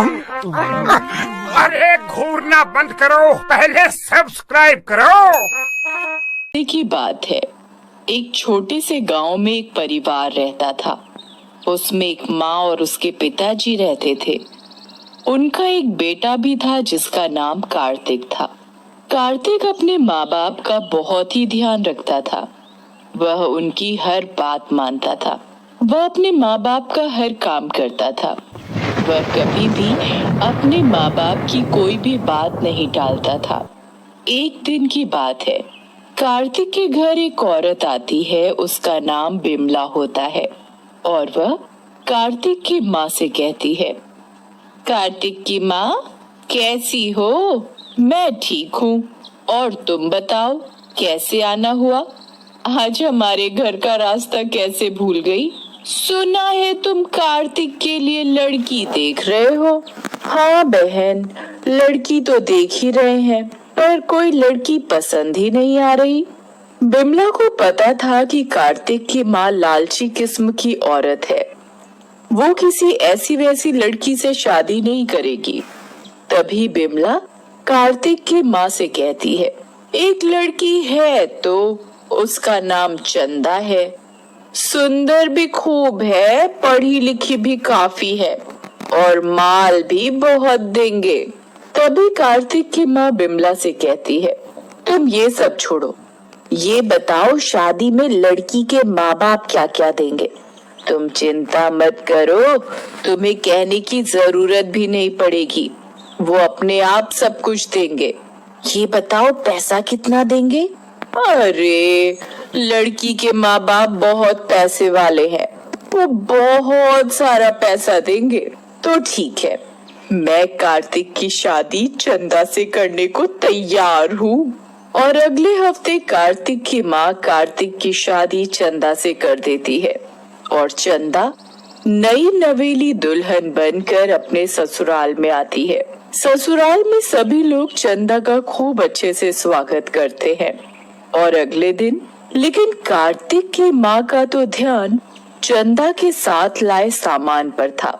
अरे घूरना बंद करो, पहले सब्सक्राइब करो। की बात है, एक छोटे से गांव में एक परिवार रहता था। उसमें एक माँ और उसके पिताजी रहते थे। उनका एक बेटा भी था जिसका नाम कार्तिक था। कार्तिक अपने माँ बाप का बहुत ही ध्यान रखता था। वह उनकी हर बात मानता था। वह अपने माँ बाप का हर काम करता था। वह कभी भी अपने माँ बाप की कोई भी बात नहीं टालता था। एक दिन की बात है, कार्तिक के घर एक औरत आती है। उसका नाम बिमला होता है और वह कार्तिक की माँ से कहती है, कार्तिक की माँ, कैसी हो? मैं ठीक हूँ। और तुम बताओ, कैसे आना हुआ? आज हमारे घर का रास्ता कैसे भूल गई? सुना है तुम कार्तिक के लिए लड़की देख रहे हो। हाँ बहन, लड़की तो देख ही रहे हैं, पर कोई लड़की पसंद ही नहीं आ रही। बिमला को पता था कि कार्तिक की माँ लालची किस्म की औरत है। वो किसी ऐसी वैसी लड़की से शादी नहीं करेगी। तभी बिमला कार्तिक की माँ से कहती है, एक लड़की है तो उसका नाम चंदा है। सुंदर भी खूब है, पढ़ी लिखी भी काफी है और माल भी बहुत देंगे। तभी कार्तिक की माँ बिमला से कहती है, तुम ये सब छोड़ो, ये बताओ शादी में लड़की के माँ बाप क्या क्या देंगे। तुम चिंता मत करो, तुम्हें कहने की जरूरत भी नहीं पड़ेगी, वो अपने आप सब कुछ देंगे। ये बताओ पैसा कितना देंगे? अरे लड़की के माँ बाप बहुत पैसे वाले हैं, वो बहुत सारा पैसा देंगे। तो ठीक है, मैं कार्तिक की शादी चंदा से करने को तैयार हूँ। और अगले हफ्ते कार्तिक की माँ कार्तिक की शादी चंदा से कर देती है और चंदा नई नवेली दुल्हन बनकर अपने ससुराल में आती है। ससुराल में सभी लोग चंदा का खूब अच्छे से स्वागत करते हैं। और अगले दिन लेकिन कार्तिक की माँ का तो ध्यान चंदा के साथ लाए सामान पर था।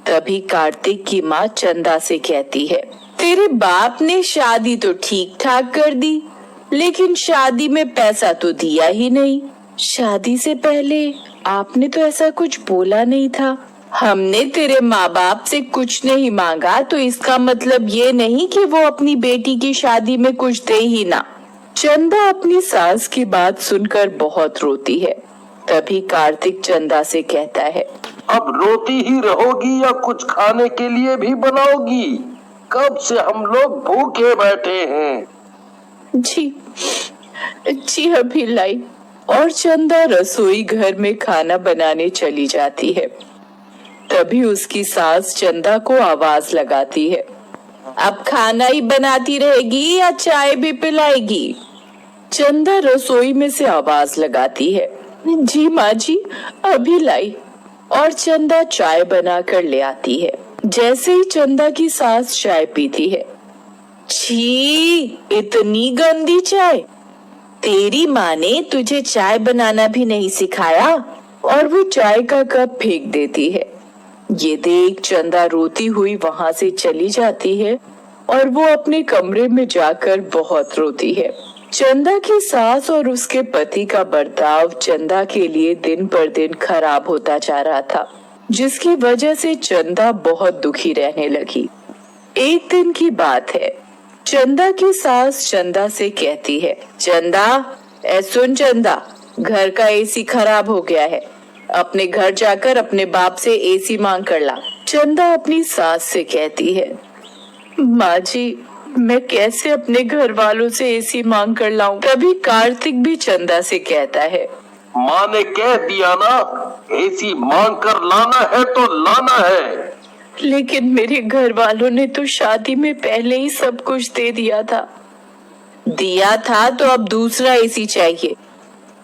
तभी कार्तिक की माँ चंदा से कहती है, तेरे बाप ने शादी तो ठीक ठाक कर दी, लेकिन शादी में पैसा तो दिया ही नहीं। शादी से पहले आपने तो ऐसा कुछ बोला नहीं था। हमने तेरे माँ बाप से कुछ नहीं मांगा तो इसका मतलब ये नहीं कि वो अपनी बेटी की शादी में कुछ दे ही ना। चंदा अपनी सास की बात सुनकर बहुत रोती है। तभी कार्तिक चंदा से कहता है, अब रोती ही रहोगी या कुछ खाने के लिए भी बनाओगी? कब से हम लोग भूखे बैठे हैं। जी अभी लाई। और चंदा रसोई घर में खाना बनाने चली जाती है। तभी उसकी सास चंदा को आवाज लगाती है, अब खाना ही बनाती रहेगी या चाय भी पिलाएगी? चंदा रसोई में से आवाज लगाती है, जी माँ जी, अभी लाई। और चंदा चाय बनाकर ले आती है। जैसे ही चंदा की सास चाय पीती है, छी, इतनी गंदी चाय! तेरी माँ ने तुझे चाय बनाना भी नहीं सिखाया। और वो चाय का कप फेंक देती है। ये देख चंदा रोती हुई वहां से चली जाती है और वो अपने कमरे में जाकर बहुत रोती है। चंदा की सास और उसके पति का बर्ताव चंदा के लिए दिन पर दिन खराब होता जा रहा था, जिसकी वजह से चंदा बहुत दुखी रहने लगी। एक दिन की बात है, चंदा की सास चंदा से कहती है, चंदा, सुन चंदा, घर का एसी खराब हो गया है, अपने घर जाकर अपने बाप से एसी मांग कर ला। चंदा अपनी सास से कहती है, माँ जी, मैं कैसे अपने घर वालों से एसी मांग कर लाऊं? तभी कार्तिक भी चंदा से कहता है, माँ ने कह दिया ना, एसी मांग कर लाना है तो लाना है। लेकिन मेरे घर वालों ने तो शादी में पहले ही सब कुछ दे दिया था। दिया था तो अब दूसरा एसी चाहिए।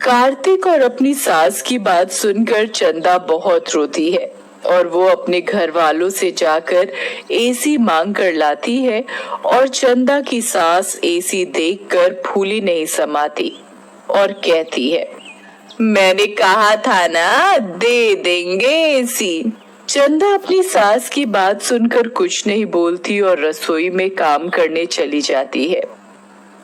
कार्तिक और अपनी सास की बात सुनकर चंदा बहुत रोती है और वो अपने घर वालों से जाकर एसी मांग कर लाती है। और चंदा की सास एसी देखकर फूली नहीं समाती और कहती है, मैंने कहा था ना, दे देंगे एसी। चंदा अपनी सास की बात सुनकर कुछ नहीं बोलती और रसोई में काम करने चली जाती है।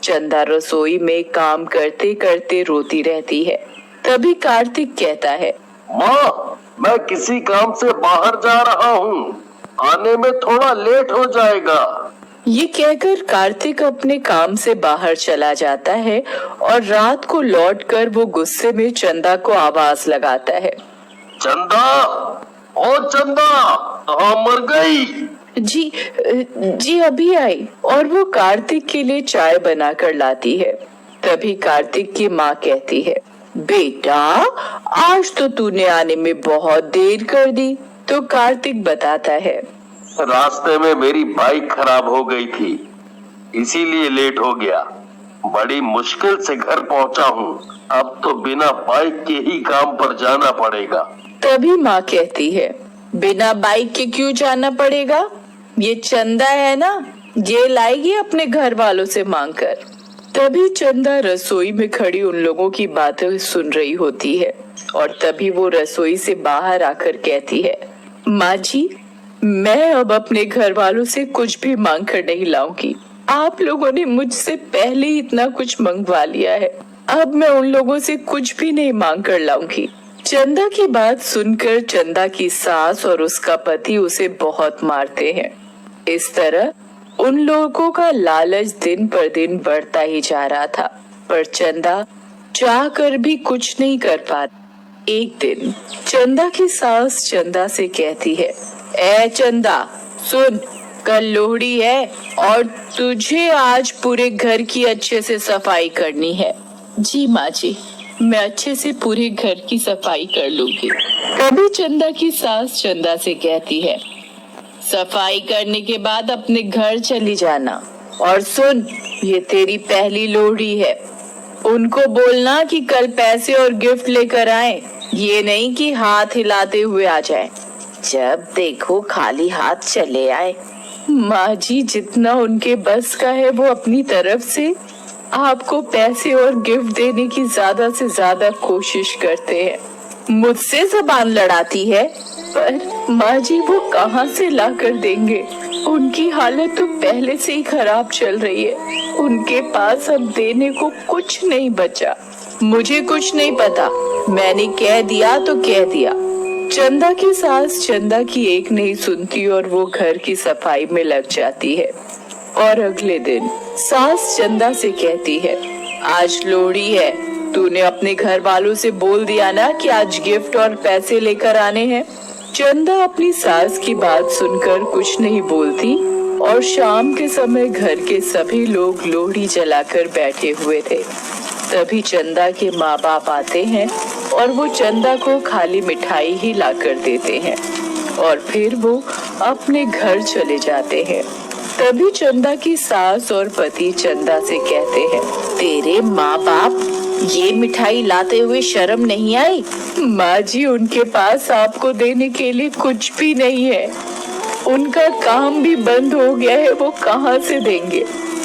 चंदा रसोई में काम करते करते रोती रहती है। तभी कार्तिक कहता है, माँ, मैं किसी काम से बाहर जा रहा हूँ, आने में थोड़ा लेट हो जाएगा। ये कहकर कार्तिक अपने काम से बाहर चला जाता है और रात को लौटकर वो गुस्से में चंदा को आवाज लगाता है, चंदा, ओ चंदा, कहाँ मर गई? जी अभी आई। और वो कार्तिक के लिए चाय बनाकर लाती है। तभी कार्तिक की माँ कहती है, बेटा आज तो तूने आने में बहुत देर कर दी। तो कार्तिक बताता है, रास्ते में मेरी बाइक खराब हो गई थी, इसीलिए लेट हो गया। बड़ी मुश्किल से घर पहुंचा हूँ, अब तो बिना बाइक के ही काम पर जाना पड़ेगा। तभी माँ कहती है, बिना बाइक के क्यों जाना पड़ेगा? ये चंदा है ना, ये लाएगी अपने घर वालों से मांगकर। तभी चंदा रसोई में खड़ी उन लोगों की बातें सुन रही होती है और तभी वो रसोई से बाहर आकर कहती है, माँ जी, मैं अब अपने घर वालों से कुछ भी मांग कर नहीं लाऊंगी। आप लोगों ने मुझसे पहले ही इतना कुछ मंगवा लिया है, अब मैं उन लोगों से कुछ भी नहीं मांग कर लाऊंगी। चंदा की बात सुनकर चंदा की सास और उसका पति उसे बहुत मारते हैं। इस तरह उन लोगों का लालच दिन पर दिन बढ़ता ही जा रहा था, पर चंदा चाह कर भी कुछ नहीं कर पाती। एक दिन चंदा की सास चंदा से कहती है, ए चंदा सुन, कल लोहड़ी है और तुझे आज पूरे घर की अच्छे से सफाई करनी है। जी माँ जी, मैं अच्छे से पूरे घर की सफाई कर लूंगी। तभी चंदा की सास चंदा से कहती है, सफाई करने के बाद अपने घर चली जाना। और सुन, ये तेरी पहली लोहड़ी है, उनको बोलना कि कल पैसे और गिफ्ट लेकर आए, ये नहीं कि हाथ हिलाते हुए आ जाए। जब देखो खाली हाथ चले आए। माँ जी, जितना उनके बस का है वो अपनी तरफ से आपको पैसे और गिफ्ट देने की ज्यादा से ज्यादा कोशिश करते हैं। मुझसे जबान लड़ाती है, पर माँ जी वो कहाँ से ला कर देंगे? उनकी हालत तो पहले से ही खराब चल रही है, उनके पास अब देने को कुछ नहीं बचा। मुझे कुछ नहीं पता, मैंने कह दिया तो कह दिया। चंदा की सास चंदा की एक नहीं सुनती और वो घर की सफाई में लग जाती है। और अगले दिन सास चंदा से कहती है, आज लोहड़ी है, तूने अपने घर वालों से बोल दिया ना कि आज गिफ्ट और पैसे लेकर आने हैं। चंदा अपनी सास की बात सुनकर कुछ नहीं बोलती और शाम के समय घर के सभी लोग लोहड़ी जलाकर बैठे हुए थे। तभी चंदा के माँ बाप आते हैं और वो चंदा को खाली मिठाई ही लाकर देते हैं और फिर वो अपने घर चले जाते हैं। तभी चंदा की सास और पति चंदा से कहते हैं, तेरे माँ बाप ये मिठाई लाते हुए शर्म नहीं आई? माँ जी, उनके पास आपको देने के लिए कुछ भी नहीं है, उनका काम भी बंद हो गया है, वो कहाँ से देंगे?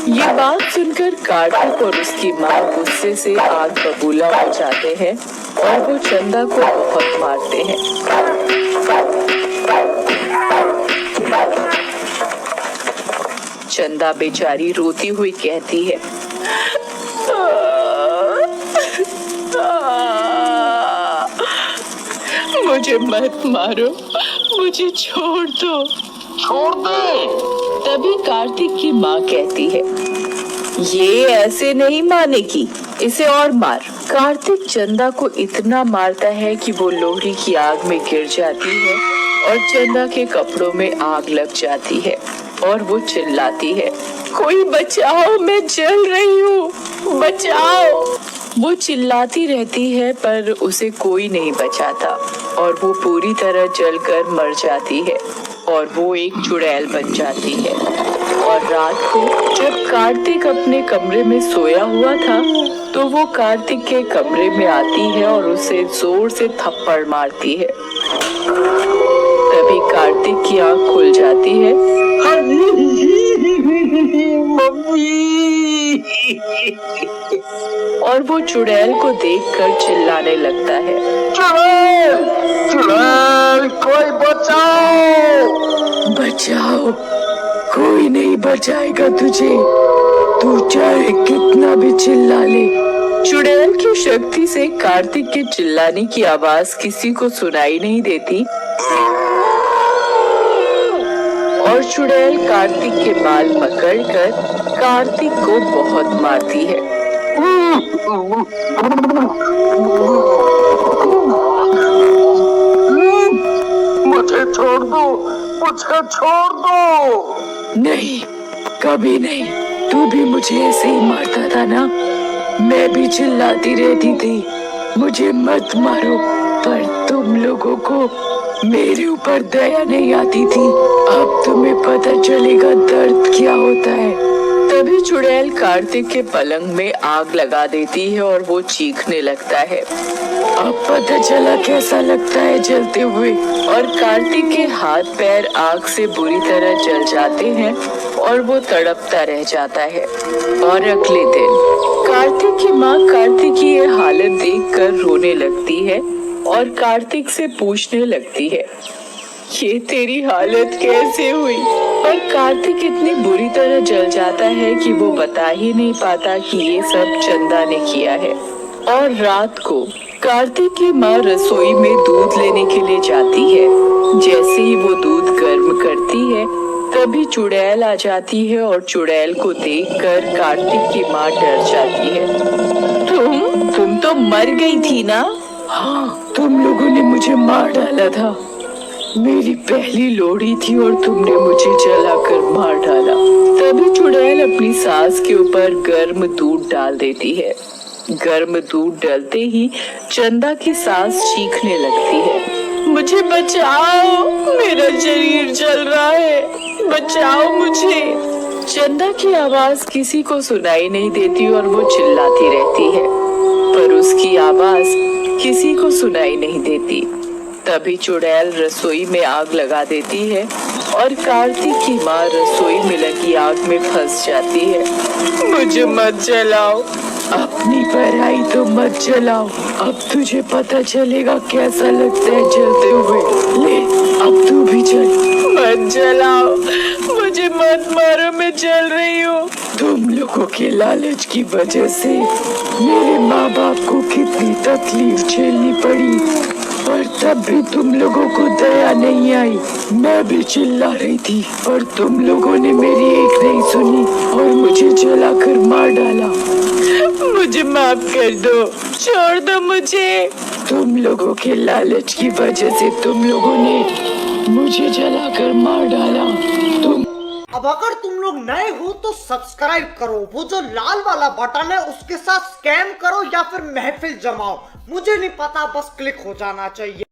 ये बात सुनकर कार्तिक और उसकी माँ गुस्से से आग बबूला हो जाते हैं और वो चंदा को बहुत मारते हैं। चंदा बेचारी रोती हुई कहती है, मुझे मत मारो, मुझे छोड़ दो। छोड़ दे। तभी कार्तिक की माँ कहती है, ये ऐसे नहीं मानेगी, इसे और मार। कार्तिक चंदा को इतना मारता है कि वो लोहड़ी की आग में गिर जाती है और चंदा के कपड़ों में आग लग जाती है और वो चिल्लाती है, कोई बचाओ, मैं जल रही हूँ, बचाओ। वो चिल्लाती रहती है पर उसे कोई नहीं बचाता और वो पूरी तरह जलकर मर जाती है और वो एक चुड़ैल बन जाती है। और रात को जब कार्तिक अपने कमरे में सोया हुआ था तो वो कार्तिक के कमरे में आती है और उसे जोर से थप्पड़ मारती है। तभी कार्तिक की आंख खुल जाती है। और वो चुड़ैल को देखकर चिल्लाने लगता है। चुड़ैल, चुड़ैल, कोई बचाओ! बचाओ, कोई नहीं बचाएगा तुझे, तू चाहे कितना भी चिल्ला ले। चुड़ैल की शक्ति से कार्तिक के चिल्लाने की आवाज किसी को सुनाई नहीं देती और चुड़ैल कार्तिक के बाल पकड़कर कार्तिक को बहुत मारती है। मुझे छोड़ दो, मुझे छोड़ दो। नहीं, कभी नहीं, तू भी मुझे ऐसे ही मारता था ना, मैं भी चिल्लाती रहती थी मुझे मत मारो, पर तुम लोगों को मेरे ऊपर दया नहीं आती थी। अब तुम्हें पता चलेगा दर्द क्या होता है। तभी चुड़ैल कार्तिक के पलंग में आग लगा देती है और वो चीखने लगता है। अब पता चला कैसा लगता है जलते हुए। और कार्तिक के हाथ पैर आग से बुरी तरह जल जाते हैं और वो तड़पता रह जाता है। और अगले दिन कार्तिक की माँ कार्तिक की ये हालत देखकर रोने लगती है और कार्तिक से पूछने लगती है, ये तेरी हालत कैसे हुई? और कार्तिक इतनी बुरी तरह जल जाता है कि वो बता ही नहीं पाता कि ये सब चंदा ने किया है। और रात को कार्तिक की माँ रसोई में दूध लेने के लिए जाती है। जैसे ही वो दूध गर्म करती है तभी चुड़ैल आ जाती है और चुड़ैल को देखकर कार्तिक की माँ डर जाती है। तुम तो मर गई थी ना? हाँ, तुम लोगों ने मुझे मार डाला था, मेरी पहली लोड़ी थी और तुमने मुझे जलाकर मार डाला। तभी चुड़ैल अपनी सास के ऊपर गर्म दूध डाल देती है। गर्म दूध डलते ही चंदा की सास चीखने लगती है, मुझे बचाओ, मेरा शरीर जल रहा है, बचाओ मुझे। चंदा की आवाज किसी को सुनाई नहीं देती और वो चिल्लाती रहती है, पर उसकी आवाज किसी को सुनाई नहीं देती। तभी चुड़ैल रसोई में आग लगा देती है और कार्तिक की माँ रसोई में लगी आग में फंस जाती है। मुझे मत जलाओ, अपनी पराई तो मत जलाओ, अब तुझे पता चलेगा कैसा लगता है जलते हुए। ले, अब तू भी जल। मत जलाओ, मुझे मत मारो, मैं जल रही हूँ। तुम लोगों के लालच की वजह से मेरे माँ बाप को कितनी तकलीफ झेलनी पड़ी, पर तब भी तुम लोगों को दया नहीं आई। मैं भी चिल्ला रही थी पर तुम लोगों ने मेरी एक नहीं सुनी और मुझे जलाकर मार डाला। मुझे माफ कर दो, छोड़ दो मुझे। तुम लोगों के लालच की वजह से तुम लोगों ने मुझे जलाकर मार डाला। अब अगर तुम लोग नए हो तो सब्सक्राइब करो, वो जो लाल वाला बटन है उसके साथ स्कैम करो या फिर महफिल जमाओ, मुझे नहीं पता, बस क्लिक हो जाना चाहिए।